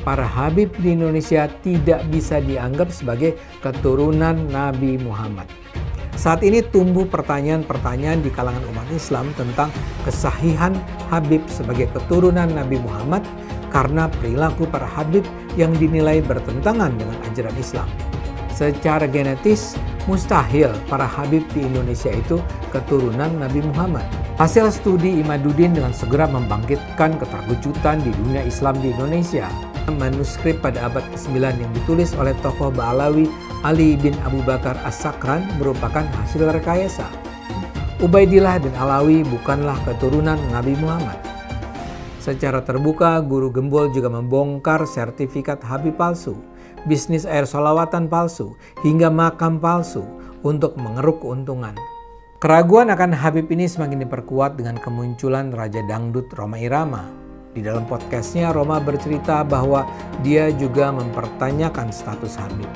para habib di Indonesia tidak bisa dianggap sebagai keturunan Nabi Muhammad. Saat ini tumbuh pertanyaan-pertanyaan di kalangan umat Islam tentang kesahihan habib sebagai keturunan Nabi Muhammad karena perilaku para habib yang dinilai bertentangan dengan ajaran Islam. Secara genetis, mustahil para habib di Indonesia itu keturunan Nabi Muhammad. Hasil studi Imaduddin dengan segera membangkitkan keterkejutan di dunia Islam di Indonesia. Manuskrip pada abad ke-9 yang ditulis oleh tokoh Ba'alawi Ali bin Abu Bakar As-Sakran merupakan hasil rekayasa. Ubaidillah dan Alawi bukanlah keturunan Nabi Muhammad. Secara terbuka, Guru Gembul juga membongkar sertifikat habib palsu, bisnis air sholawatan palsu, hingga makam palsu untuk mengeruk keuntungan. Keraguan akan habib ini semakin diperkuat dengan kemunculan Raja Dangdut Rhoma Irama. Di dalam podcastnya, Rhoma bercerita bahwa dia juga mempertanyakan status habib.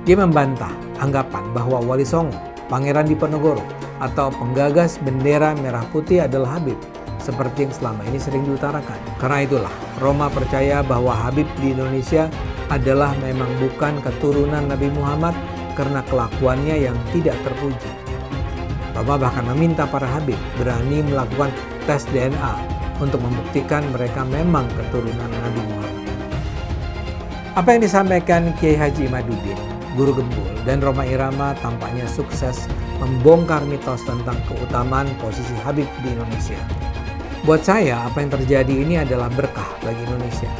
Dia membantah anggapan bahwa Wali Songo, Pangeran Diponegoro, atau penggagas bendera merah putih adalah habib, seperti yang selama ini sering diutarakan. Karena itulah, Rhoma percaya bahwa habib di Indonesia adalah memang bukan keturunan Nabi Muhammad karena kelakuannya yang tidak terpuji. Rhoma bahkan meminta para habib berani melakukan tes DNA untuk membuktikan mereka memang keturunan Nabi Muhammad. Apa yang disampaikan Kiai Haji Imaduddin, Guru Gembul, dan Rhoma Irama tampaknya sukses membongkar mitos tentang keutamaan posisi habib di Indonesia. Buat saya, apa yang terjadi ini adalah berkah bagi Indonesia.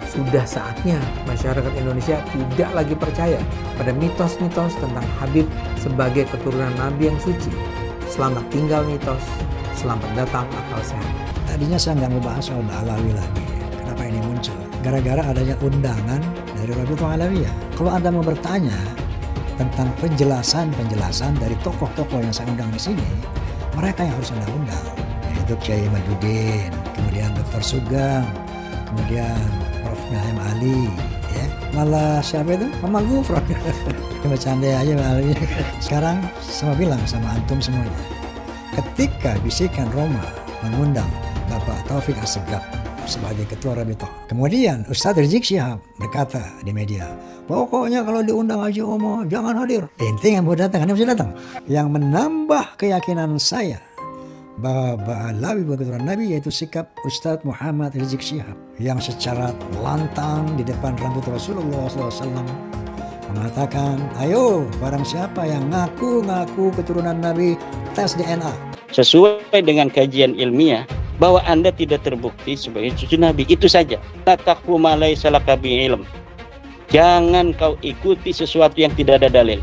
Sudah saatnya masyarakat Indonesia tidak lagi percaya pada mitos-mitos tentang habib sebagai keturunan Nabi yang suci. Selamat tinggal mitos, selamat datang akal sehat. Tadinya saya nggak mau bahas soal Ba'alawi lagi. Kenapa ini muncul? Gara-gara adanya undangan dari Rabi'atul Alawiyah. Kalau Anda mau bertanya tentang penjelasan dari tokoh-tokoh yang saya undang di sini, mereka yang harus Anda undang. Yaitu Kiai Imaduddin, kemudian Dr. Sugeng, kemudian Prof. Naim Ali, ya. Malah siapa itu? Mama Gufron. Bercanda aja Ba'alawi. Sekarang sama bilang sama antum semuanya. Ketika bisikan Rhoma mengundang Bapak Taufik Assegaf sebagai Ketua Rabi'ah. Kemudian Ustadz Rizik Syihab berkata di media, pokoknya kalau diundang Haji Omo jangan hadir. Intinya yang mau datang, Anda mesti datang. Yang menambah keyakinan saya bahwa Ba'alawi bukan keturunan Nabi yaitu sikap Ustadz Muhammad Rizik Syihab yang secara lantang di depan rambut Rasulullah SAW mengatakan, ayo barang siapa yang ngaku keturunan Nabi, tes DNA. Sesuai dengan kajian ilmiah bahwa Anda tidak terbukti sebagai cucu Nabi, itu saja. La taqfu ma laysa laka bihi ilm. Jangan kau ikuti sesuatu yang tidak ada dalil.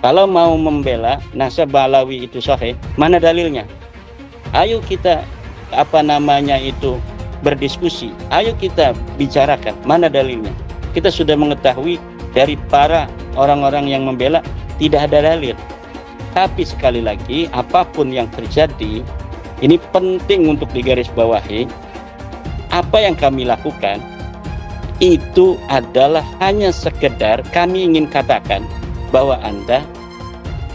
Kalau mau membela nasab Ba'alawi itu sahih, mana dalilnya? Ayo kita berdiskusi. Ayo kita bicarakan mana dalilnya. Kita sudah mengetahui dari para orang-orang yang membela tidak ada dalil. Tapi sekali lagi, apapun yang terjadi, ini penting untuk digarisbawahi. Apa yang kami lakukan itu adalah hanya sekedar kami ingin katakan bahwa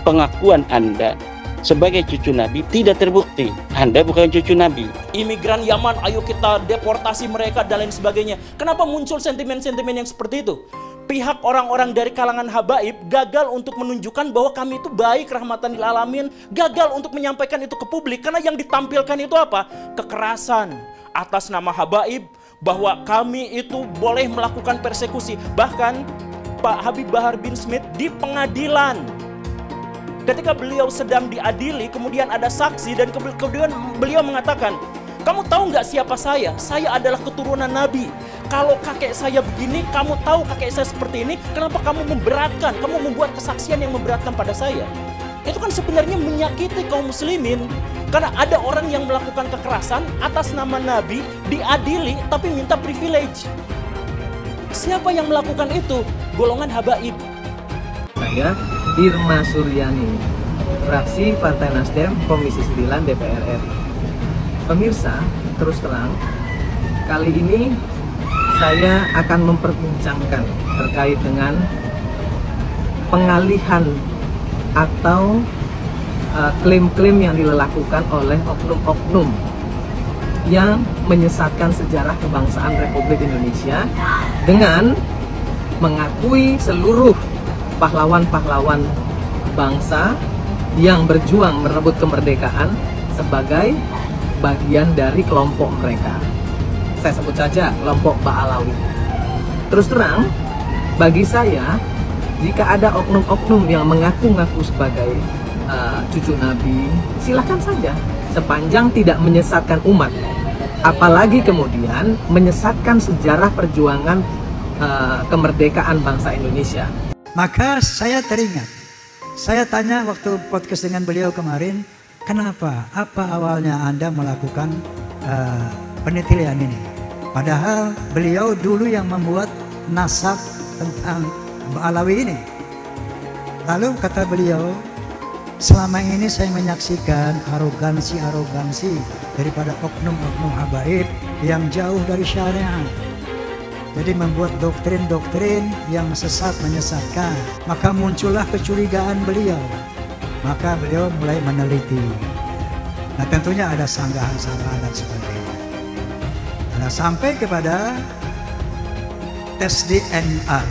pengakuan Anda sebagai cucu Nabi tidak terbukti. Anda bukan cucu Nabi. Imigran Yaman, ayo kita deportasi mereka dan lain sebagainya. Kenapa muncul sentimen-sentimen yang seperti itu? Pihak orang-orang dari kalangan habaib gagal untuk menunjukkan bahwa kami itu baik, rahmatan lil alamin, gagal untuk menyampaikan itu ke publik karena yang ditampilkan itu apa? Kekerasan atas nama habaib, bahwa kami itu boleh melakukan persekusi. Bahkan Pak Habib Bahar bin Smith di pengadilan, ketika beliau sedang diadili, kemudian ada saksi dan kemudian beliau mengatakan, kamu tahu nggak siapa saya? Saya adalah keturunan Nabi. Kalau kakek saya begini, kamu tahu kakek saya seperti ini, kenapa kamu memberatkan? Kamu membuat kesaksian yang memberatkan pada saya. Itu kan sebenarnya menyakiti kaum muslimin. Karena ada orang yang melakukan kekerasan atas nama Nabi, diadili tapi minta privilege. Siapa yang melakukan itu? Golongan habaib. Saya Irma Suryani, fraksi Partai Nasdem, Komisi 9 DPR RI. Pemirsa, terus terang, kali ini saya akan memperbincangkan terkait dengan pengalihan atau klaim-klaim yang dilakukan oleh oknum-oknum yang menyesatkan sejarah kebangsaan Republik Indonesia dengan mengakui seluruh pahlawan-pahlawan bangsa yang berjuang merebut kemerdekaan sebagai bagian dari kelompok mereka. Saya sebut saja kelompok Ba'alawi. Terus terang, bagi saya, jika ada oknum-oknum yang mengaku-ngaku sebagai cucu Nabi, silahkan saja, sepanjang tidak menyesatkan umat. Apalagi kemudian menyesatkan sejarah perjuangan kemerdekaan bangsa Indonesia. Maka saya teringat, saya tanya waktu podcast dengan beliau kemarin, kenapa, apa awalnya Anda melakukan penelitian ini? Padahal beliau dulu yang membuat nasab tentang Ba'alawi ini. Lalu kata beliau, selama ini saya menyaksikan arogansi daripada oknum-oknum habaib yang jauh dari syariat. Jadi membuat doktrin-doktrin yang sesat, menyesatkan. Maka muncullah kecurigaan beliau. Maka beliau mulai meneliti. Nah tentunya ada sanggahan-sanggahan dan sebagainya. Nah sampai kepada tes DNA.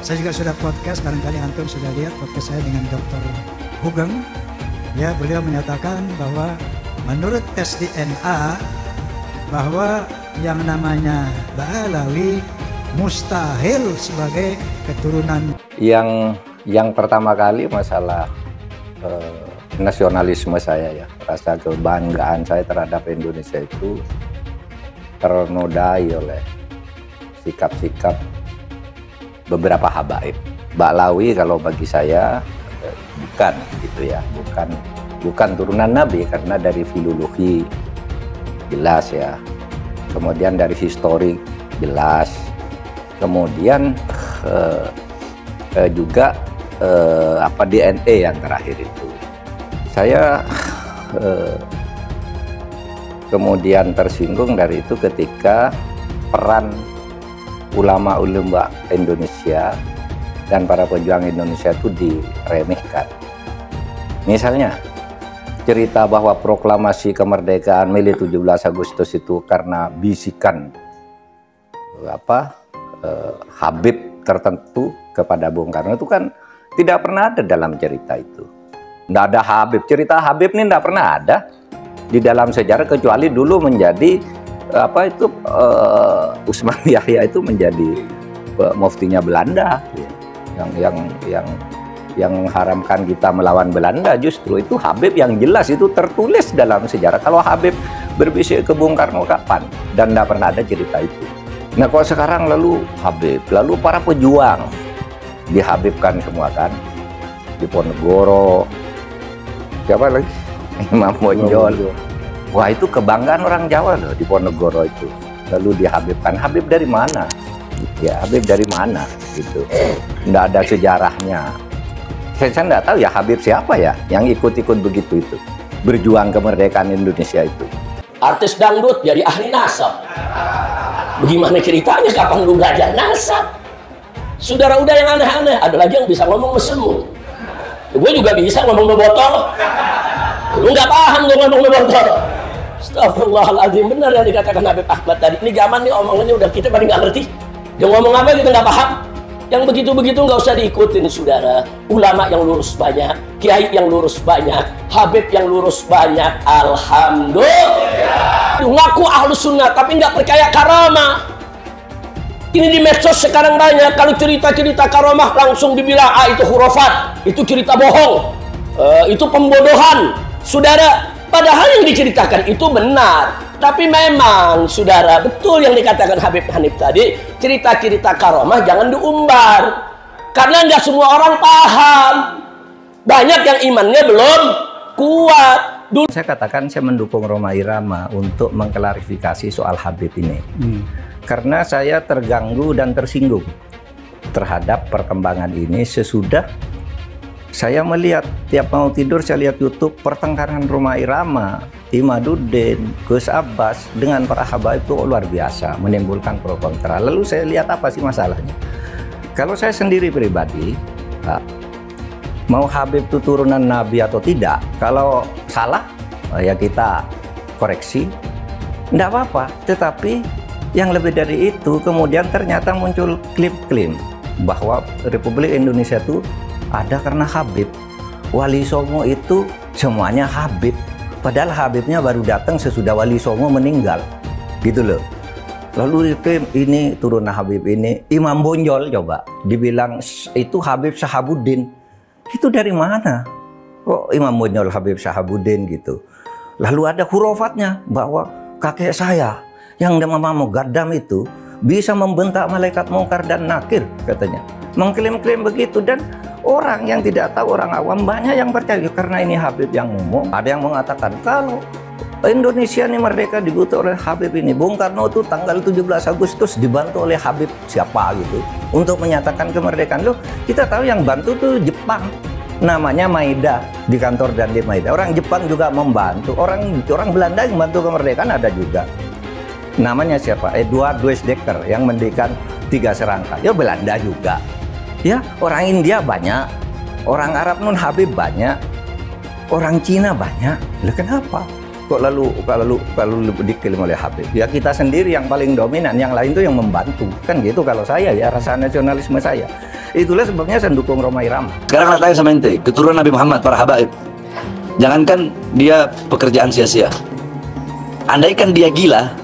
Saya juga sudah podcast, barangkali antum sudah lihat podcast saya dengan Dr. Hugeng. Ya, beliau menyatakan bahwa menurut tes DNA bahwa yang namanya Ba'alawi mustahil sebagai keturunan. Yang pertama kali masalah nasionalisme saya, ya, rasa kebanggaan saya terhadap Indonesia itu ternodai oleh sikap-sikap beberapa habaib. Ba'alawi kalau bagi saya bukan gitu ya, bukan turunan Nabi, karena dari filologi jelas ya, kemudian dari historik jelas, kemudian juga DNA yang terakhir itu. Saya kemudian tersinggung dari itu ketika peran ulama-ulama Indonesia dan para pejuang Indonesia itu diremehkan. Misalnya cerita bahwa proklamasi kemerdekaan Mei 17 Agustus itu karena bisikan Habib tertentu kepada Bung Karno, itu kan tidak pernah ada dalam cerita itu. Tidak ada Habib, cerita Habib ini tidak pernah ada di dalam sejarah, kecuali dulu menjadi Usman Yahya itu menjadi muftinya Belanda, yang mengharamkan kita melawan Belanda. Justru itu Habib yang jelas itu tertulis dalam sejarah. Kalau Habib berbisik ke Bung Karno kapan? Dan tidak pernah ada cerita itu. Nah kalau sekarang lalu Habib, lalu para pejuang dihabibkan semua kan, Diponegoro, siapa lagi, Imam Bonjol. Wah itu kebanggaan orang Jawa loh, Diponegoro itu. Lalu dihabibkan. Habib dari mana? Ya Habib dari mana? Gitu. Nggak ada sejarahnya. Saya nggak tahu ya Habib siapa ya yang ikut-ikut begitu itu. Berjuang kemerdekaan Indonesia itu. Artis dangdut jadi ahli nasab. Bagaimana ceritanya, kapan lu belajar nasab? Saudara udah yang aneh-aneh, ada lagi yang bisa ngomong mesemu. Gue juga bisa ngomong bebotol. Lu nggak paham gue ngomong bebotol. Astagfirullahaladzim, benar yang dikatakan Habib Ahmad tadi. Ini zaman nih omongannya udah kita pada nggak ngerti. Dia ngomong apa kita nggak paham. Yang begitu-begitu nggak usah diikutin saudara. Ulama yang lurus banyak, kiai yang lurus banyak, Habib yang lurus banyak. Alhamdulillah. Ngaku ahlus sunnah tapi nggak percaya karamah. Ini di medsos sekarang banyak. Kalau cerita-cerita karamah langsung dibilang itu khurafat, itu cerita bohong, itu pembodohan, saudara. Padahal yang diceritakan itu benar. Tapi memang saudara, betul yang dikatakan Habib Hanif tadi, cerita-cerita karamah jangan diumbar, karena nggak semua orang paham. Banyak yang imannya belum kuat. Dulu saya katakan saya mendukung Rhoma Irama untuk mengklarifikasi soal Habib ini. Karena saya terganggu dan tersinggung terhadap perkembangan ini sesudah saya melihat tiap mau tidur saya lihat YouTube pertengkaran Rhoma Irama, Imaduddin, Gus Abbas dengan para habaib itu luar biasa, menimbulkan pro kontra. Lalu saya lihat apa sih masalahnya? Kalau saya sendiri pribadi, mau Habib itu turunan Nabi atau tidak, kalau salah ya kita koreksi, Enggak apa-apa, tetapi yang lebih dari itu kemudian ternyata muncul klaim bahwa Republik Indonesia itu ada karena Habib. Wali Songo itu semuanya Habib. Padahal Habibnya baru datang sesudah Wali Songo meninggal. Gitu loh. Lalu ini turunan Habib ini. Imam Bonjol coba dibilang itu Habib Syahabuddin. Itu dari mana? Kok Imam Bonjol Habib Syahabuddin gitu. Lalu ada hurufatnya bahwa kakek saya yang nama Mugaddam itu bisa membentak malaikat mungkar dan nakir katanya. Mengklaim-klaim begitu, dan orang yang tidak tahu, orang awam banyak yang percaya karena ini Habib yang ngomong. Ada yang mengatakan kalau Indonesia ini merdeka dibutuh oleh Habib ini. Bung Karno itu tanggal 17 Agustus dibantu oleh Habib siapa gitu untuk menyatakan kemerdekaan. Loh, kita tahu yang bantu tuh Jepang. Namanya Maeda di kantor dan di Maeda. Orang Jepang juga membantu. Orang Belanda yang membantu kemerdekaan ada juga. Namanya siapa? Eduard Weizsäcker yang mendirikan 3 serangkai. Ya Belanda juga. Ya, orang India banyak. Orang Arab non Habib banyak. Orang Cina banyak. Lah kenapa? Kok lalu diklaim oleh Habib? Ya kita sendiri yang paling dominan, yang lain tuh yang membantu. Kan gitu kalau saya ya, rasa nasionalisme saya. Itulah sebabnya saya dukung Rhoma Irama. Sekarang tanya sama ente, keturunan Nabi Muhammad, para habaib. Jangankan dia pekerjaan sia-sia. Andaikan dia gila,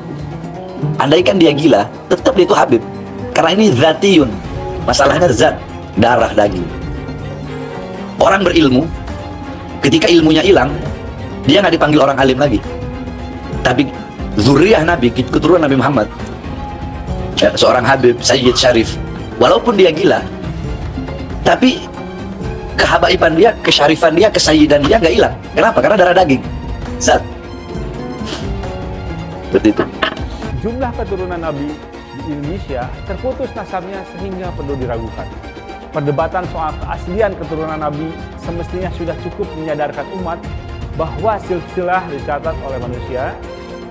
tetap dia itu Habib. Karena ini zatiyun. Masalahnya zat, darah, daging. Orang berilmu, ketika ilmunya hilang, dia nggak dipanggil orang alim lagi. Tapi zuriyah Nabi, keturunan Nabi Muhammad, seorang Habib, Sayyid Syarif, walaupun dia gila, tapi kehabaiban dia, kesyarifan dia, kesayyidan dia nggak hilang. Kenapa? Karena darah daging, zat. Seperti itu. Jumlah keturunan Nabi di Indonesia terputus nasabnya sehingga perlu diragukan. Perdebatan soal keaslian keturunan Nabi semestinya sudah cukup menyadarkan umat bahwa silsilah dicatat oleh manusia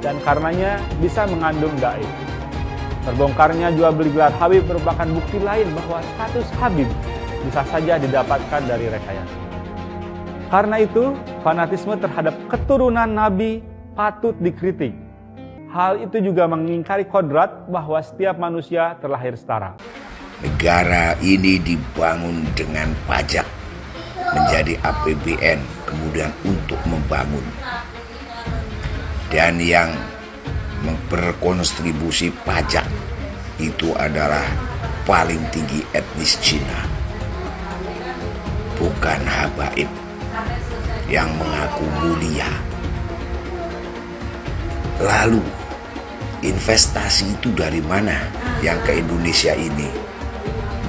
dan karenanya bisa mengandung gaib. Terbongkarnya jual beli gelar Habib merupakan bukti lain bahwa status Habib bisa saja didapatkan dari rekayasa. Karena itu, fanatisme terhadap keturunan Nabi patut dikritik. Hal itu juga mengingkari kodrat bahwa setiap manusia terlahir setara. Negara ini dibangun dengan pajak, menjadi APBN, kemudian untuk membangun. Dan yang berkontribusi pajak itu adalah paling tinggi etnis Cina. Bukan habaib yang mengaku mulia. Lalu investasi itu dari mana yang ke Indonesia ini?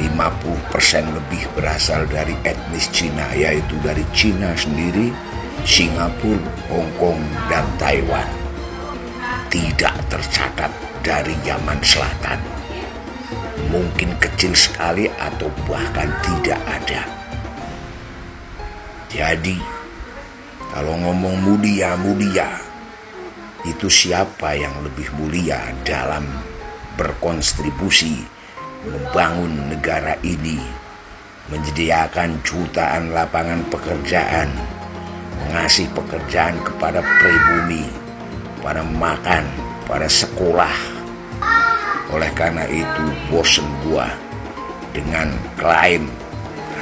50% lebih berasal dari etnis Cina, yaitu dari Cina sendiri, Singapura, Hong Kong, dan Taiwan. Tidak tercatat dari Yaman Selatan. Mungkin kecil sekali atau bahkan tidak ada. Jadi, kalau ngomong mulia-mulia, itu siapa yang lebih mulia dalam berkontribusi membangun negara ini, menyediakan jutaan lapangan pekerjaan, mengasih pekerjaan kepada pribumi, pada makan, pada sekolah. Oleh karena itu bosen gua dengan klaim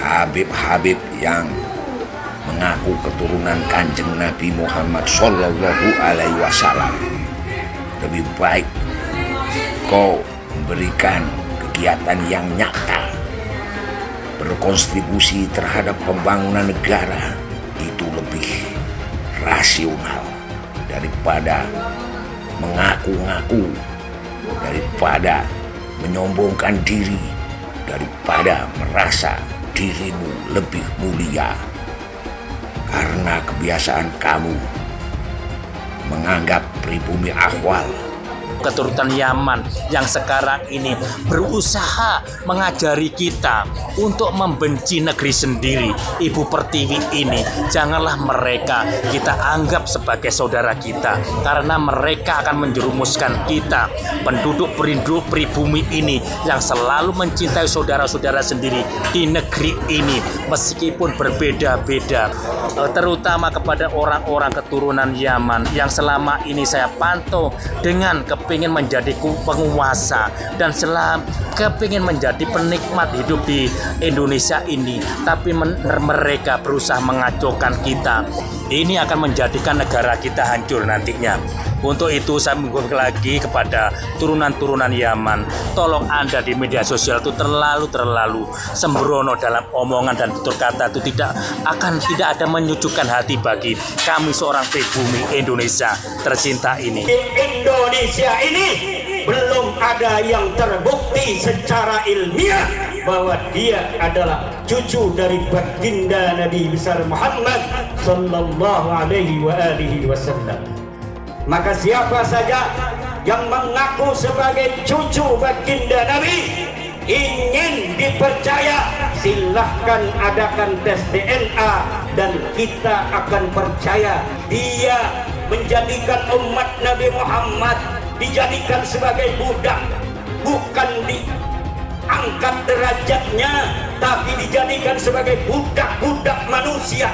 Habib-Habib yang mengaku keturunan Kanjeng Nabi Muhammad Sallallahu Alaihi Wasallam. Lebih baik kau memberikan kegiatan yang nyata, berkontribusi terhadap pembangunan negara, itu lebih rasional daripada mengaku-ngaku, daripada menyombongkan diri, daripada merasa dirimu lebih mulia. Karena kebiasaan kamu menganggap pribumi ahwal keturunan Yaman yang sekarang ini berusaha mengajari kita untuk membenci negeri sendiri, Ibu Pertiwi ini. Janganlah mereka kita anggap sebagai saudara kita, karena mereka akan menjerumuskan kita, penduduk pribumi ini yang selalu mencintai saudara-saudara sendiri di negeri ini meskipun berbeda-beda, terutama kepada orang-orang keturunan Yaman yang selama ini saya pantau dengan kepingin menjadi penguasa dan kepingin menjadi penikmat hidup di Indonesia ini, tapi mereka berusaha mengacaukan kita. Ini akan menjadikan negara kita hancur nantinya. Untuk itu saya mengucapkan lagi kepada turunan-turunan Yaman, tolong Anda di media sosial itu terlalu sembrono dalam omongan dan tutur kata, itu tidak ada menyejukkan hati bagi kami seorang pribumi Indonesia tercinta ini. Di Indonesia ini belum ada yang terbukti secara ilmiah bahwa dia adalah cucu dari baginda Nabi besar Muhammad sallallahu alaihi wasallam. Maka siapa saja yang mengaku sebagai cucu baginda Nabi ingin dipercaya, silahkan adakan tes DNA dan kita akan percaya dia menjadikan umat Nabi Muhammad dijadikan sebagai budak, bukan diangkat derajatnya, tapi dijadikan sebagai budak-budak manusia,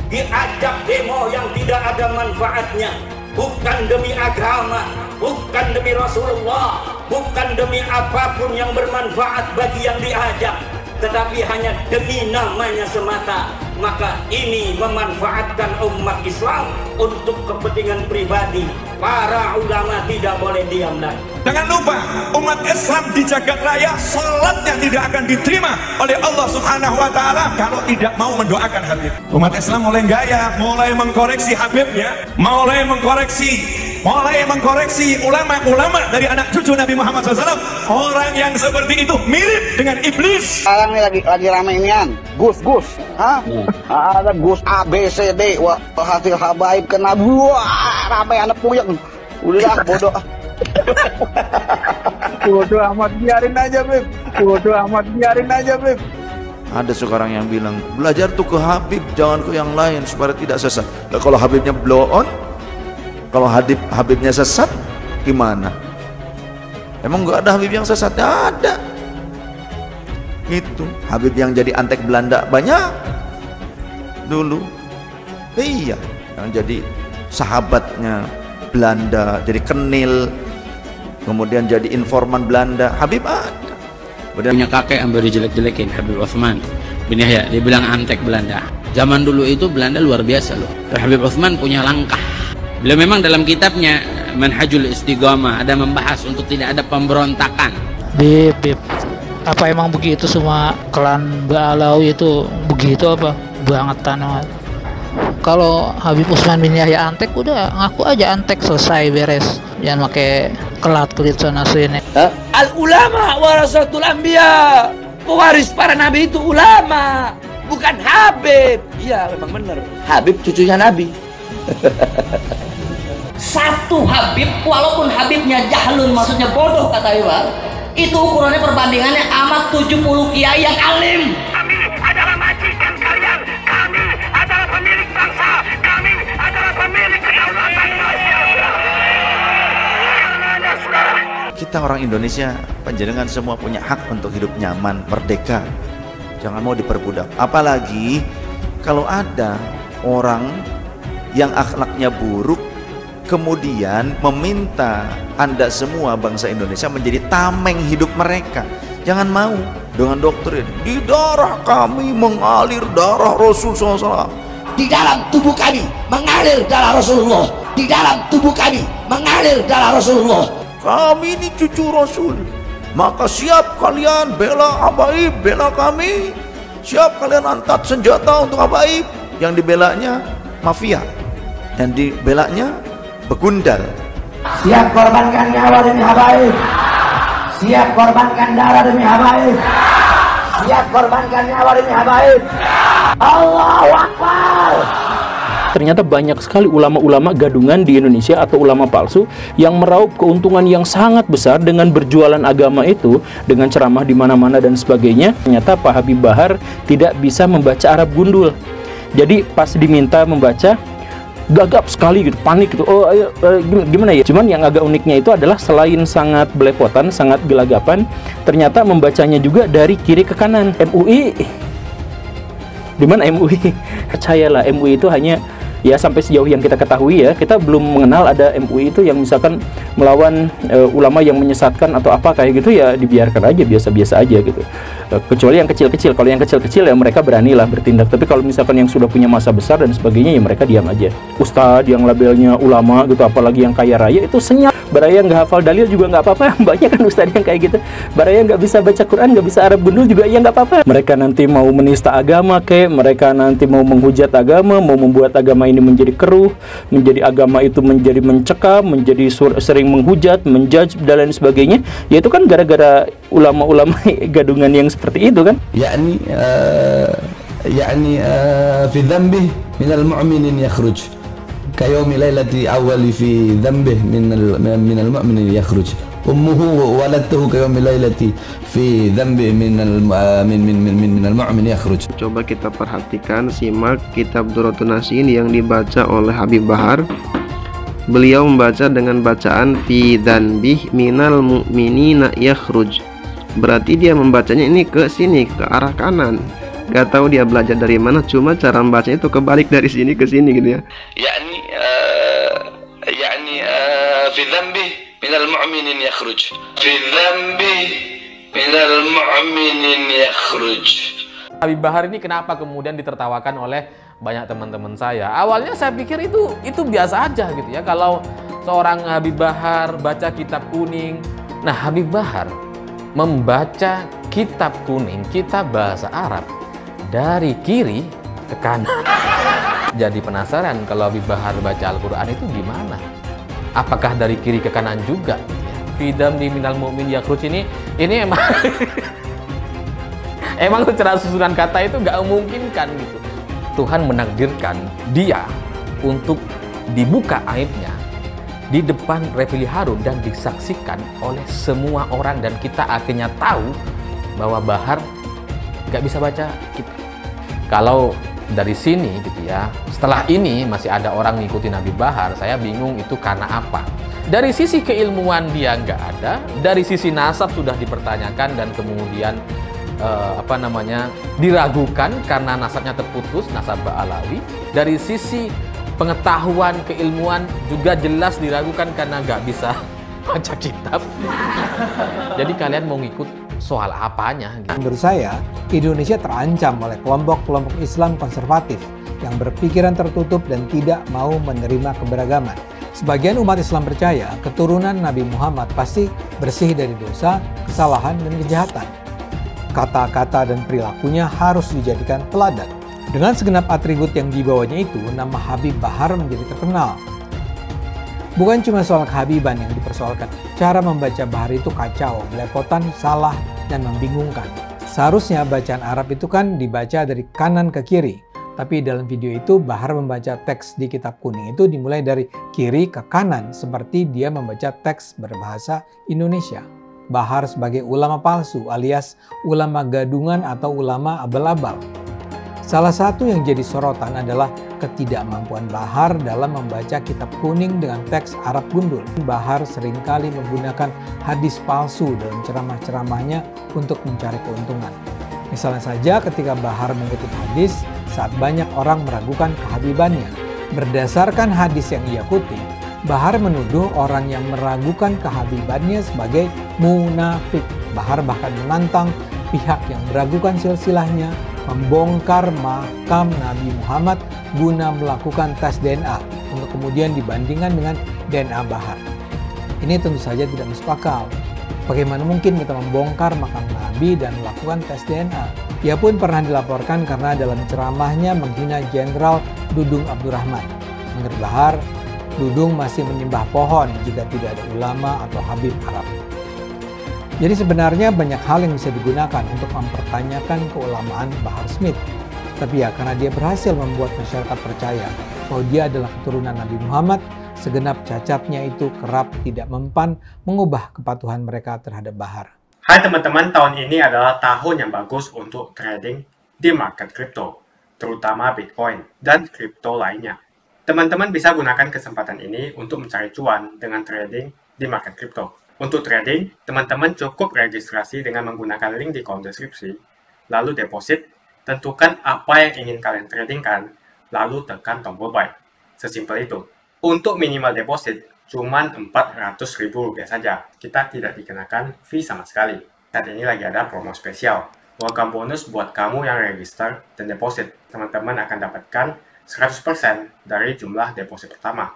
diajak demo yang tidak ada manfaatnya, bukan demi agama, bukan demi Rasulullah, bukan demi apapun yang bermanfaat bagi yang diajak, tetapi hanya demi namanya semata. Maka ini memanfaatkan umat Islam untuk kepentingan pribadi. Para ulama tidak boleh diam lagi. Jangan lupa, umat Islam di jagat raya salatnya tidak akan diterima oleh Allah Subhanahu wa Ta'ala kalau tidak mau mendoakan Habib. Umat Islam mulai gaya, mulai mengkoreksi Habibnya, mulai mengkoreksi ulama-ulama dari anak cucu Nabi Muhammad SAW. Orang yang seperti itu mirip dengan iblis. Sekarang ini lagi rame inian, Gus, ada Gus A, B, C, D, wah hasil habaib kena buah, rame anak puyeng. Udah bodoh. Bodoh amat, biarin aja Beb. Ada sekarang yang bilang belajar tuh ke Habib, jangan ke yang lain supaya tidak sesat. Nah, kalau Habibnya blow on, kalau Habibnya sesat gimana? Emang nggak ada Habib yang sesat? Ada. Itu Habib yang jadi antek Belanda banyak dulu. Iya, yang jadi sahabatnya Belanda, jadi kenil, kemudian jadi informan Belanda. Habib ada. Punya kakek yang baru jelek-jelekin, Habib Utsman bin Yahya, dia bilang antek Belanda. Zaman dulu itu Belanda luar biasa loh. Habib Utsman punya langkah. Beliau memang dalam kitabnya Manhajul Istiqamah ada membahas untuk tidak ada pemberontakan. Beb, apa emang begitu semua klan Ba'alawi itu begitu apa? Bangetan banget. Kalau Habib Utsman bin Yahya antek, udah ngaku aja antek, selesai, beres. Jangan pakai kelat-kelit sana sini. Al ulama warasatul anbiya. Pewaris para nabi itu ulama, bukan Habib. Iya, memang benar. Habib cucunya Nabi. Satu Habib, walaupun Habibnya jahlun, maksudnya bodoh kata Iwan, itu ukurannya perbandingannya amat 70 kiai yang alim. Kami adalah majikan kalian, kami adalah pemilik bangsa, kami adalah pemilik kedaulatan Indonesia. Kita orang Indonesia, panjenengan semua punya hak untuk hidup nyaman, merdeka. Jangan mau diperbudak. Apalagi kalau ada orang yang akhlaknya buruk kemudian meminta Anda semua bangsa Indonesia menjadi tameng hidup mereka. Jangan mau dengan doktrin di darah kami mengalir darah Rasul SAW. Di dalam tubuh kami mengalir darah Rasulullah. Di dalam tubuh kami mengalir darah Rasulullah. Kami ini cucu Rasul, maka siap kalian bela habaib, bela kami. Siap kalian angkat senjata untuk habaib. Yang dibelanya mafia, yang dibelanya begundal. Siap korbankan nyawa demi habaib. Siap korbankan darah demi habaib. Siap korbankan nyawa demi habaib. Allahu Akbar. ternyata banyak sekali ulama-ulama gadungan di Indonesia atau ulama palsu yang meraup keuntungan yang sangat besar dengan berjualan agama itu, dengan ceramah di mana-mana dan sebagainya. Ternyata Pak Habib Bahar tidak bisa membaca Arab gundul. Jadi pas diminta membaca, gagap sekali gitu, panik gitu. Oh, ayo, gimana ya? Cuman yang agak uniknya itu adalah selain sangat belepotan, sangat gelagapan, ternyata membacanya juga dari kiri ke kanan. MUI, di mana MUI? Percayalah, MUI itu hanya, ya sampai sejauh yang kita ketahui ya, kita belum mengenal ada MUI itu yang misalkan melawan ulama yang menyesatkan atau apa kayak gitu, ya dibiarkan aja, biasa-biasa aja gitu. Kecuali yang kecil-kecil. Kalau yang kecil-kecil ya mereka beranilah bertindak. Tapi kalau misalkan yang sudah punya masa besar dan sebagainya, ya mereka diam aja. Ustadz yang labelnya ulama gitu, apalagi yang kaya raya, itu senyap. Baraya nggak hafal dalil juga nggak apa-apa. Banyak kan ustadz yang kayak gitu. Baraya nggak bisa baca Quran, nggak bisa Arab gundul juga, ya nggak apa-apa. Mereka nanti mau menista agama kayak, mereka nanti mau menghujat agama, mau membuat agama ini menjadi keruh, menjadi agama itu menjadi mencekam, menjadi sering menghujat, menjudge dan lain sebagainya. Ya itu kan gara-gara ulama-ulama gadungan yang seperti itu kan. Yani fi dhanbih min al-mu'minin yakhruj kayawmi lailati awwali fi dhanbih min al-mu'minin yakhruj ummuhu waladtuhu kayawmi lailati fi dhanbih min al-mu'min yakhruj. Coba kita perhatikan, simak kitab Durratun Nasihin yang dibaca oleh Habib Bahar. Beliau membaca dengan bacaan fi dhanbih minal mu'minina yakhruj. Berarti dia membacanya ini ke sini, ke arah kanan. Gak tahu dia belajar dari mana, cuma cara membacanya itu kebalik dari sini ke sini gitu ya. Yani fi dhanbih minal mu'minin yakhruj. Fi dhanbih minal mu'minin yakhruj. Habib Bahar ini kenapa kemudian ditertawakan oleh banyak teman-teman saya? Awalnya saya pikir itu biasa aja gitu ya, kalau seorang Habib Bahar baca kitab kuning. Nah, Habib Bahar membaca kitab kuning, kitab bahasa Arab, dari kiri ke kanan. Jadi penasaran kalau Habib Bahar baca Al-Quran itu gimana? Apakah dari kiri ke kanan juga? Fidam di minal mu'min yakhruj ini emang emang secara susunan kata itu nggak memungkinkan gitu. Tuhan menakdirkan dia untuk dibuka aibnya di depan Refli Harun dan disaksikan oleh semua orang, dan kita akhirnya tahu bahwa Bahar nggak bisa baca kitab. Kalau dari sini gitu ya, setelah ini masih ada orang ngikutin Habib Bahar, saya bingung itu karena apa. Dari sisi keilmuan dia nggak ada, dari sisi nasab sudah dipertanyakan dan kemudian diragukan karena nasabnya terputus, nasab Ba'alawi. Dari sisi pengetahuan keilmuan juga jelas diragukan karena nggak bisa baca kitab. Jadi kalian mau ngikut soal apanya? Menurut saya, Indonesia terancam oleh kelompok-kelompok Islam konservatif yang berpikiran tertutup dan tidak mau menerima keberagaman. Sebagian umat Islam percaya keturunan Nabi Muhammad pasti bersih dari dosa, kesalahan, dan kejahatan. Kata-kata dan perilakunya harus dijadikan teladan. Dengan segenap atribut yang dibawanya itu, nama Habib Bahar menjadi terkenal. Bukan cuma soal kehabiban yang dipersoalkan, cara membaca Bahar itu kacau, belepotan, salah, dan membingungkan. Seharusnya bacaan Arab itu kan dibaca dari kanan ke kiri, tapi dalam video itu Bahar membaca teks di kitab kuning itu dimulai dari kiri ke kanan, seperti dia membaca teks berbahasa Indonesia. Bahar sebagai ulama palsu alias ulama gadungan atau ulama abal-abal. Salah satu yang jadi sorotan adalah ketidakmampuan Bahar dalam membaca kitab kuning dengan teks Arab gundul. Bahar seringkali menggunakan hadis palsu dalam ceramah-ceramahnya untuk mencari keuntungan. Misalnya saja ketika Bahar mengutip hadis saat banyak orang meragukan kehabibannya. Berdasarkan hadis yang ia kutip, Bahar menuduh orang yang meragukan kehabibannya sebagai munafik. Bahar bahkan menantang pihak yang meragukan silsilahnya membongkar makam Nabi Muhammad guna melakukan tes DNA untuk kemudian dibandingkan dengan DNA Bahar. Ini tentu saja tidak masuk akal. Bagaimana mungkin kita membongkar makam Nabi dan melakukan tes DNA? Ia pun pernah dilaporkan karena dalam ceramahnya menghina Jenderal Dudung Abdurrahman. Menurut Bahar, Dudung masih menyembah pohon jika tidak ada ulama atau Habib Arab. Jadi sebenarnya banyak hal yang bisa digunakan untuk mempertanyakan keulamaan Bahar Smith. Tapi ya karena dia berhasil membuat masyarakat percaya bahwa dia adalah keturunan Nabi Muhammad, segenap cacatnya itu kerap tidak mempan mengubah kepatuhan mereka terhadap Bahar. Hai teman-teman, tahun ini adalah tahun yang bagus untuk trading di market kripto, terutama Bitcoin dan kripto lainnya. Teman-teman bisa gunakan kesempatan ini untuk mencari cuan dengan trading di market kripto. Untuk trading, teman-teman cukup registrasi dengan menggunakan link di kolom deskripsi, lalu deposit, tentukan apa yang ingin kalian tradingkan, lalu tekan tombol buy. Sesimpel itu. Untuk minimal deposit, cuma Rp400.000 saja. Kita tidak dikenakan fee sama sekali. Saat ini lagi ada promo spesial. Welcome bonus buat kamu yang register dan deposit. Teman-teman akan dapatkan 100% dari jumlah deposit pertama.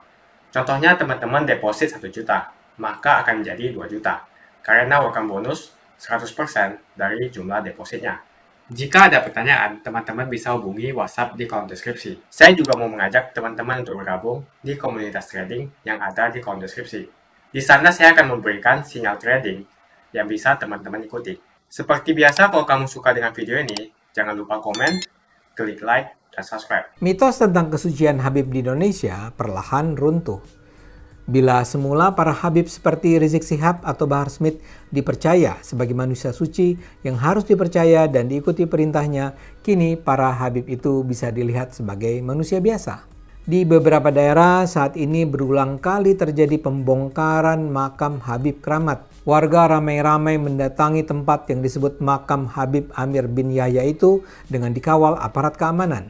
Contohnya teman-teman deposit 1 juta, maka akan menjadi 2 juta. Karena welcome bonus 100% dari jumlah depositnya. Jika ada pertanyaan, teman-teman bisa hubungi WhatsApp di kolom deskripsi. Saya juga mau mengajak teman-teman untuk bergabung di komunitas trading yang ada di kolom deskripsi. Di sana saya akan memberikan sinyal trading yang bisa teman-teman ikuti. Seperti biasa, kalau kamu suka dengan video ini, jangan lupa komen, klik like, dan subscribe. Mitos tentang kesucian Habib di Indonesia perlahan runtuh. Bila semula para Habib seperti Rizik Syihab atau Bahar Smith dipercaya sebagai manusia suci yang harus dipercaya dan diikuti perintahnya, kini para Habib itu bisa dilihat sebagai manusia biasa. Di beberapa daerah saat ini berulang kali terjadi pembongkaran makam Habib Keramat. Warga ramai-ramai mendatangi tempat yang disebut makam Habib Amir bin Yahya itu dengan dikawal aparat keamanan.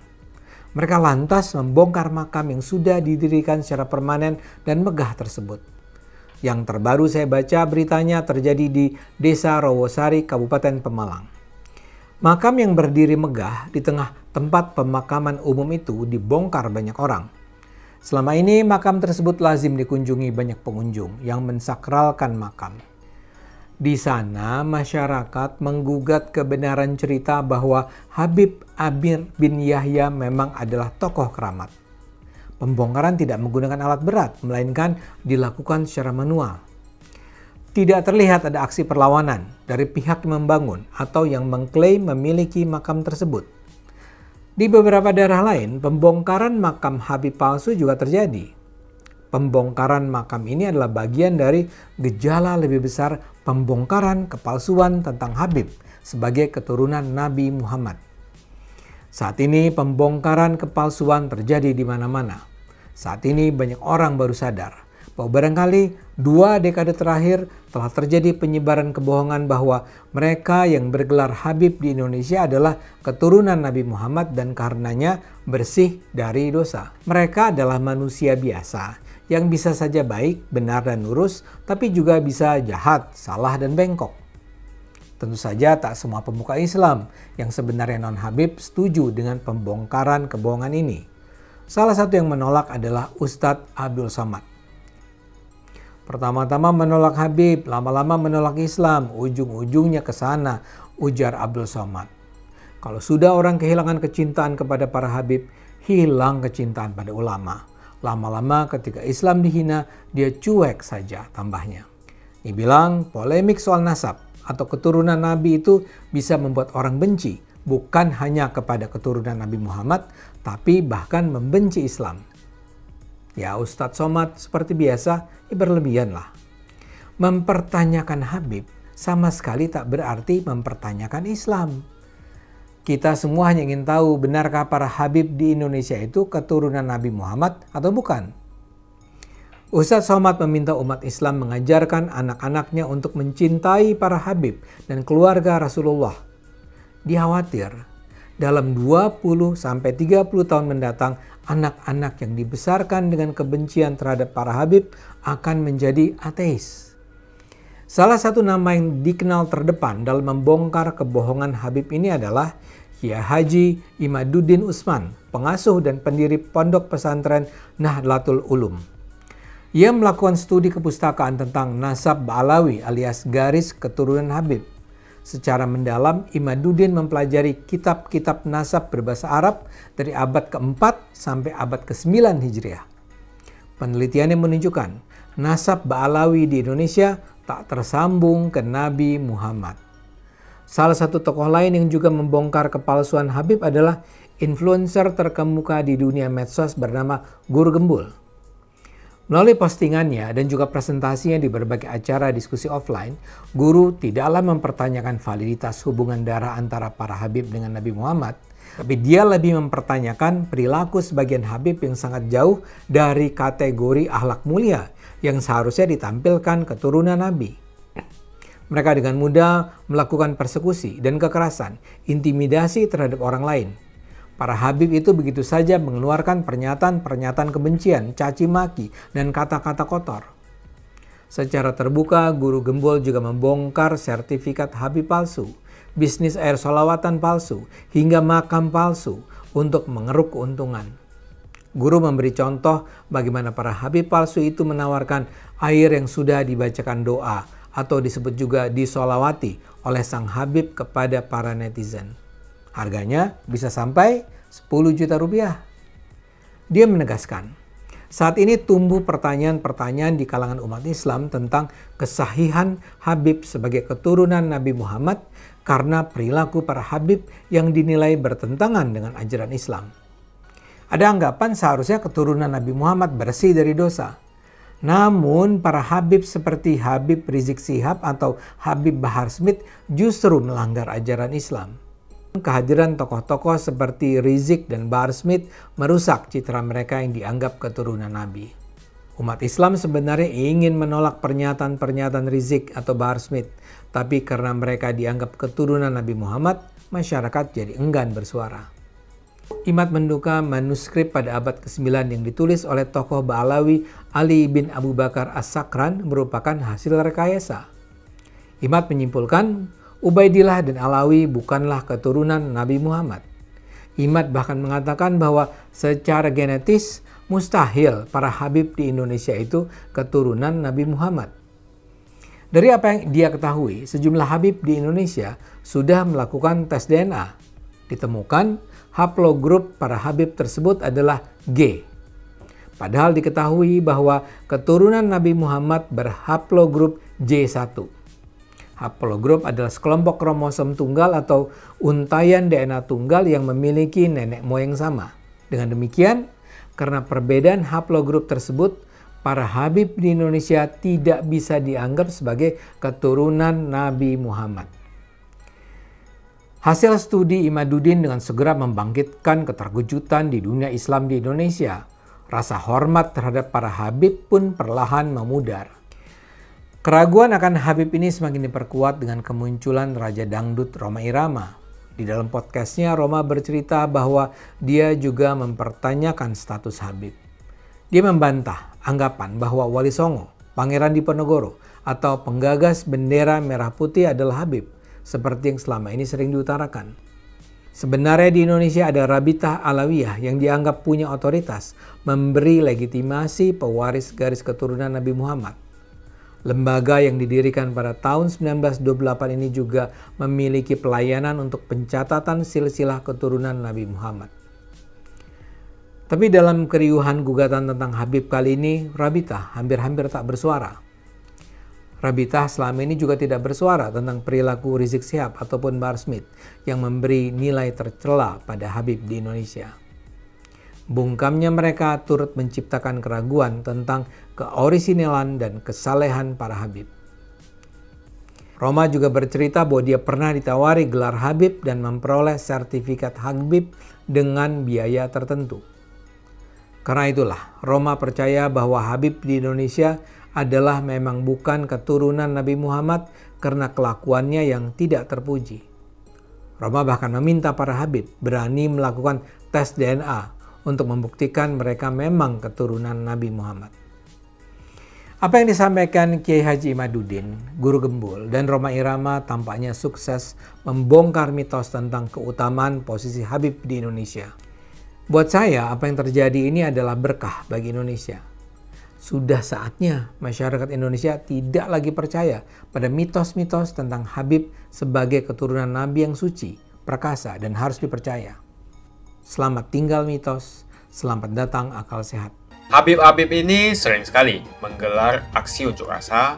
Mereka lantas membongkar makam yang sudah didirikan secara permanen dan megah tersebut. Yang terbaru saya baca beritanya terjadi di Desa Rawosari, Kabupaten Pemalang. Makam yang berdiri megah di tengah tempat pemakaman umum itu dibongkar banyak orang. Selama ini makam tersebut lazim dikunjungi banyak pengunjung yang mensakralkan makam. Di sana masyarakat menggugat kebenaran cerita bahwa Habib Amir bin Yahya memang adalah tokoh keramat. Pembongkaran tidak menggunakan alat berat, melainkan dilakukan secara manual. Tidak terlihat ada aksi perlawanan dari pihak yang membangun atau yang mengklaim memiliki makam tersebut. Di beberapa daerah lain, pembongkaran makam Habib palsu juga terjadi. Pembongkaran makam ini adalah bagian dari gejala lebih besar pembongkaran kepalsuan tentang Habib sebagai keturunan Nabi Muhammad. Saat ini pembongkaran kepalsuan terjadi di mana-mana. Saat ini banyak orang baru sadar bahwa barangkali 2 dekade terakhir telah terjadi penyebaran kebohongan bahwa mereka yang bergelar Habib di Indonesia adalah keturunan Nabi Muhammad dan karenanya bersih dari dosa. Mereka adalah manusia biasa yang bisa saja baik, benar, dan lurus, tapi juga bisa jahat, salah, dan bengkok. Tentu saja tak semua pemuka Islam yang sebenarnya non-Habib setuju dengan pembongkaran kebohongan ini. Salah satu yang menolak adalah Ustadz Abdul Somad. Pertama-tama menolak Habib, lama-lama menolak Islam, ujung-ujungnya ke sana, ujar Abdul Somad. Kalau sudah orang kehilangan kecintaan kepada para Habib, hilang kecintaan pada ulama. Lama-lama ketika Islam dihina, dia cuek saja, tambahnya. Dia bilang polemik soal nasab atau keturunan Nabi itu bisa membuat orang benci, bukan hanya kepada keturunan Nabi Muhammad, tapi bahkan membenci Islam. Ya Ustadz Somad seperti biasa, berlebihan lah. Mempertanyakan Habib sama sekali tak berarti mempertanyakan Islam. Kita semua hanya ingin tahu benarkah para Habib di Indonesia itu keturunan Nabi Muhammad atau bukan. Ustadz Somad meminta umat Islam mengajarkan anak-anaknya untuk mencintai para Habib dan keluarga Rasulullah. Dia khawatir dalam 20-30 tahun mendatang anak-anak yang dibesarkan dengan kebencian terhadap para Habib akan menjadi ateis. Salah satu nama yang dikenal terdepan dalam membongkar kebohongan Habib ini adalah Kiai Haji Imaduddin Usman, pengasuh dan pendiri Pondok Pesantren Nahdlatul Ulum. Ia melakukan studi kepustakaan tentang nasab Ba'alawi alias garis keturunan Habib. Secara mendalam, Imaduddin mempelajari kitab-kitab nasab berbahasa Arab dari abad ke-4 sampai abad ke-9 Hijriah. Penelitiannya menunjukkan nasab Ba'alawi di Indonesia tak tersambung ke Nabi Muhammad. Salah satu tokoh lain yang juga membongkar kepalsuan Habib adalah influencer terkemuka di dunia medsos bernama Guru Gembul. Melalui postingannya dan juga presentasinya di berbagai acara diskusi offline, Guru tidaklah mempertanyakan validitas hubungan darah antara para Habib dengan Nabi Muhammad, tapi dia lebih mempertanyakan perilaku sebagian Habib yang sangat jauh dari kategori akhlak mulia yang seharusnya ditampilkan keturunan Nabi. Mereka dengan mudah melakukan persekusi dan kekerasan, intimidasi terhadap orang lain. Para Habib itu begitu saja mengeluarkan pernyataan-pernyataan kebencian, caci maki, dan kata-kata kotor. Secara terbuka, Guru Gembul juga membongkar sertifikat Habib palsu, bisnis air sholawatan palsu, hingga makam palsu untuk mengeruk keuntungan. Guru memberi contoh bagaimana para Habib palsu itu menawarkan air yang sudah dibacakan doa atau disebut juga disolawati oleh sang Habib kepada para netizen. Harganya bisa sampai 10 juta rupiah. Dia menegaskan, saat ini tumbuh pertanyaan-pertanyaan di kalangan umat Islam tentang kesahihan Habib sebagai keturunan Nabi Muhammad karena perilaku para Habib yang dinilai bertentangan dengan ajaran Islam. Ada anggapan seharusnya keturunan Nabi Muhammad bersih dari dosa. Namun para Habib seperti Habib Rizik Syihab atau Habib Bahar Smith justru melanggar ajaran Islam. Kehadiran tokoh-tokoh seperti Rizik dan Bahar Smith merusak citra mereka yang dianggap keturunan Nabi. Umat Islam sebenarnya ingin menolak pernyataan-pernyataan Rizik atau Bahar Smith, tapi karena mereka dianggap keturunan Nabi Muhammad, masyarakat jadi enggan bersuara. Imad menduga manuskrip pada abad ke-9 yang ditulis oleh tokoh Ba'alawi Ali bin Abu Bakar As-Sakran merupakan hasil rekayasa. Imad menyimpulkan, Ubaidillah dan Alawi bukanlah keturunan Nabi Muhammad. Imad bahkan mengatakan bahwa secara genetis mustahil para Habib di Indonesia itu keturunan Nabi Muhammad. Dari apa yang dia ketahui, sejumlah Habib di Indonesia sudah melakukan tes DNA. Ditemukan haplogrup para Habib tersebut adalah G. Padahal diketahui bahwa keturunan Nabi Muhammad berhaplogrup J1. Haplogrup adalah sekelompok kromosom tunggal atau untayan DNA tunggal yang memiliki nenek moyang sama. Dengan demikian, karena perbedaan haplogrup tersebut, para Habib di Indonesia tidak bisa dianggap sebagai keturunan Nabi Muhammad. Hasil studi Imaduddin dengan segera membangkitkan keterkejutan di dunia Islam di Indonesia. Rasa hormat terhadap para Habib pun perlahan memudar. Keraguan akan Habib ini semakin diperkuat dengan kemunculan Raja Dangdut Rhoma Irama. Di dalam podcastnya, Rhoma bercerita bahwa dia juga mempertanyakan status Habib. Dia membantah anggapan bahwa Wali Songo, Pangeran Diponegoro, atau penggagas bendera merah putih adalah Habib, seperti yang selama ini sering diutarakan. Sebenarnya di Indonesia ada Rabitah Alawiyah yang dianggap punya otoritas memberi legitimasi pewaris garis keturunan Nabi Muhammad. Lembaga yang didirikan pada tahun 1928 ini juga memiliki pelayanan untuk pencatatan silsilah keturunan Nabi Muhammad. Tapi dalam keriuhan gugatan tentang Habib kali ini, Rabitah hampir-hampir tak bersuara. Rabitah selama ini juga tidak bersuara tentang perilaku Rizik Syihab ataupun Bahar Smith yang memberi nilai tercela pada Habib di Indonesia. Bungkamnya mereka turut menciptakan keraguan tentang keoriginalan dan kesalehan para Habib. Rhoma juga bercerita bahwa dia pernah ditawari gelar Habib dan memperoleh sertifikat Habib dengan biaya tertentu. Karena itulah, Rhoma percaya bahwa Habib di Indonesia adalah memang bukan keturunan Nabi Muhammad karena kelakuannya yang tidak terpuji. Rhoma bahkan meminta para Habib berani melakukan tes DNA untuk membuktikan mereka memang keturunan Nabi Muhammad. Apa yang disampaikan Kiai Haji Imaduddin, Guru Gembul, dan Rhoma Irama tampaknya sukses membongkar mitos tentang keutamaan posisi Habib di Indonesia. Buat saya, apa yang terjadi ini adalah berkah bagi Indonesia. Sudah saatnya masyarakat Indonesia tidak lagi percaya pada mitos-mitos tentang Habib sebagai keturunan Nabi yang suci, perkasa, dan harus dipercaya. Selamat tinggal mitos, selamat datang akal sehat. Habib-habib ini sering sekali menggelar aksi unjuk rasa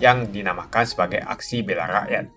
yang dinamakan sebagai aksi bela rakyat.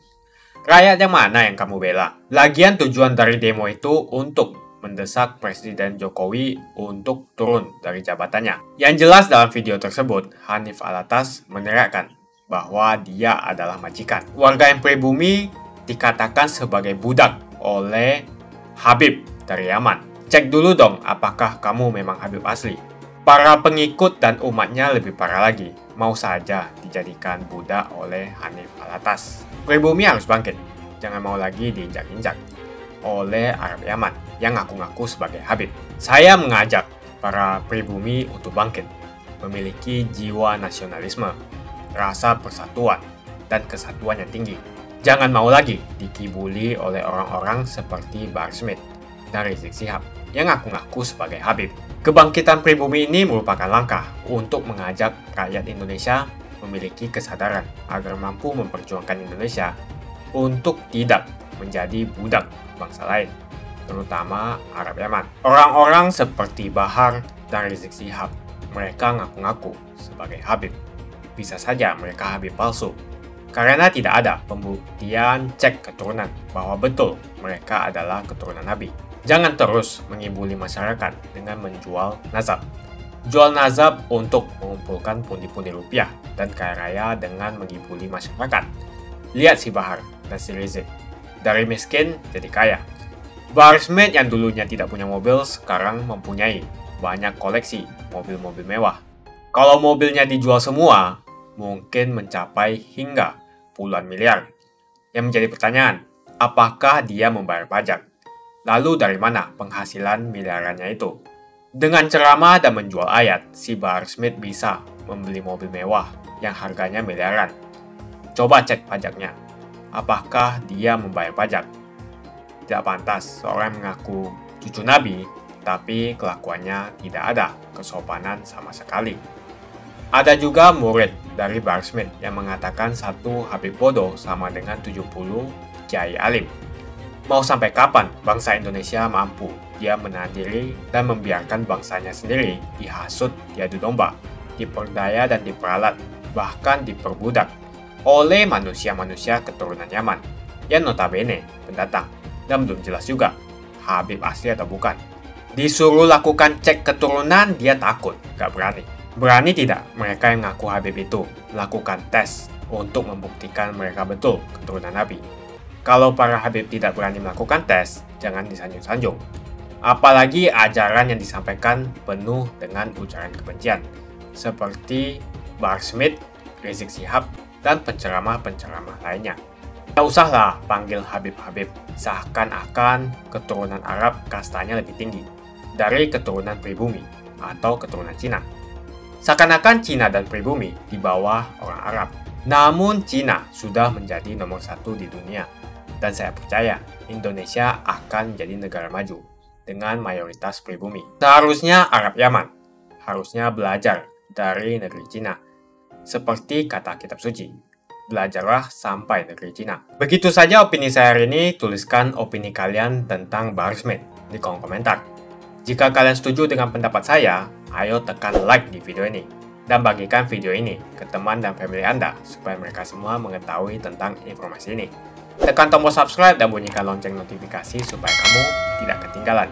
Rakyat yang mana yang kamu bela? Lagian tujuan dari demo itu untuk mendesak Presiden Jokowi untuk turun dari jabatannya. Yang jelas dalam video tersebut, Hanif Alatas meneriakkan bahwa dia adalah majikan. Warga yang pribumi dikatakan sebagai budak oleh Habib dari Yaman. Cek dulu dong apakah kamu memang Habib asli. Para pengikut dan umatnya lebih parah lagi, mau saja dijadikan budak oleh Hanif Alatas. Pribumi harus bangkit, jangan mau lagi diinjak-injak oleh Arab Yaman yang ngaku-ngaku sebagai Habib. Saya mengajak para pribumi untuk bangkit, memiliki jiwa nasionalisme, rasa persatuan, dan kesatuan yang tinggi. Jangan mau lagi dikibuli oleh orang-orang seperti Bahar Smith dan Rizik Syihab yang ngaku-ngaku sebagai Habib. Kebangkitan pribumi ini merupakan langkah untuk mengajak rakyat Indonesia memiliki kesadaran agar mampu memperjuangkan Indonesia untuk tidak menjadi budak bangsa lain, terutama Arab Yaman. Orang-orang seperti Bahar dan Rizik Syihab, mereka ngaku-ngaku sebagai Habib. Bisa saja mereka Habib palsu, karena tidak ada pembuktian cek keturunan bahwa betul mereka adalah keturunan Nabi. Jangan terus mengibuli masyarakat dengan menjual nazab. Jual nazab untuk mengumpulkan pundi-pundi rupiah dan kaya raya dengan mengibuli masyarakat. Lihat si Bahar dan si Rizik. Dari miskin jadi kaya. Bahar Smith yang dulunya tidak punya mobil sekarang mempunyai banyak koleksi mobil-mobil mewah. Kalau mobilnya dijual semua, mungkin mencapai hingga puluhan miliar. Yang menjadi pertanyaan, apakah dia membayar pajak? Lalu dari mana penghasilan miliarannya itu? Dengan ceramah dan menjual ayat, si Bahar Smith bisa membeli mobil mewah yang harganya miliaran. Coba cek pajaknya. Apakah dia membayar pajak? Tidak pantas seorang mengaku cucu Nabi, tapi kelakuannya tidak ada kesopanan sama sekali. Ada juga murid dari Bahar Smith yang mengatakan satu Habib bodoh sama dengan 70 Kiai Alim. Mau sampai kapan bangsa Indonesia mampu dia menahan diri dan membiarkan bangsanya sendiri dihasut, diadu domba, diperdaya dan diperalat, bahkan diperbudak oleh manusia-manusia keturunan Yaman yang notabene pendatang dan belum jelas juga Habib asli atau bukan. Disuruh lakukan cek keturunan, dia takut, gak berani. Berani tidak mereka yang ngaku Habib itu melakukan tes untuk membuktikan mereka betul keturunan Nabi? Kalau para Habib tidak berani melakukan tes, jangan disanjung-sanjung. Apalagi ajaran yang disampaikan penuh dengan ujaran kebencian, seperti Bahar Smith, Rizik Syihab, dan penceramah-penceramah lainnya. Tak usahlah panggil Habib-Habib, seakan-akan keturunan Arab kastanya lebih tinggi dari keturunan pribumi atau keturunan Cina. Seakan-akan Cina dan pribumi di bawah orang Arab. Namun Cina sudah menjadi nomor 1 di dunia. Dan saya percaya Indonesia akan menjadi negara maju dengan mayoritas pribumi. Seharusnya Arab Yaman harusnya belajar dari negeri Cina. Seperti kata kitab suci, belajarlah sampai negeri Cina. Begitu saja opini saya hari ini. Tuliskan opini kalian tentang Bahar Smith di kolom komentar. Jika kalian setuju dengan pendapat saya, ayo tekan like di video ini. Dan bagikan video ini ke teman dan family Anda supaya mereka semua mengetahui tentang informasi ini. Tekan tombol subscribe dan bunyikan lonceng notifikasi supaya kamu tidak ketinggalan